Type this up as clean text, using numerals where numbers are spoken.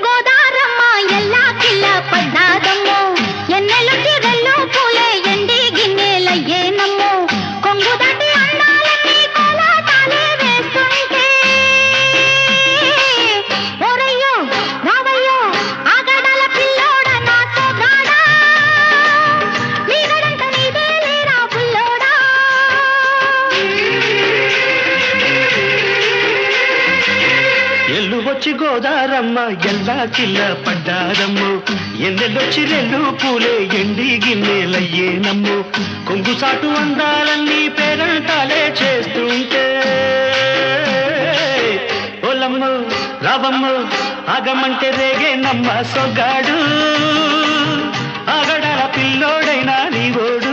గోదారమ్మ ఎల్లా కిల్ల పడ్డాదమ్మో ఎన్నెలొచ్చి రెల్లో పూలే ఎండి గిన్నెలయ్యేనమ్మో కొంగు దాటి అన్నాలన్నీ కోలాటాలే వేస్తుంటే ఓరయ్యో రావయ్యో ఆగడాల పిల్లోడ నా సోగాడా నీగడంత నీదే లేరా పుల్లోడా ఎల్లు వచ్చి గోదారమ్మ ఎల్లా కిల్ల పడ్డారమ్ము ఎన్నెల్లొచ్చి రెల్లు పూలే ఎండి గిన్నెలయ్యేనమ్ము కొంగు సాటు అందాలన్నీ పేరంటాలే చేస్తుంటే ఓలమ్మ రావమ్మ ఆగమంటే రేగేనమ్మ సొగ్గాడు ఆగడాల పిల్లోడైనా నీ ఓడు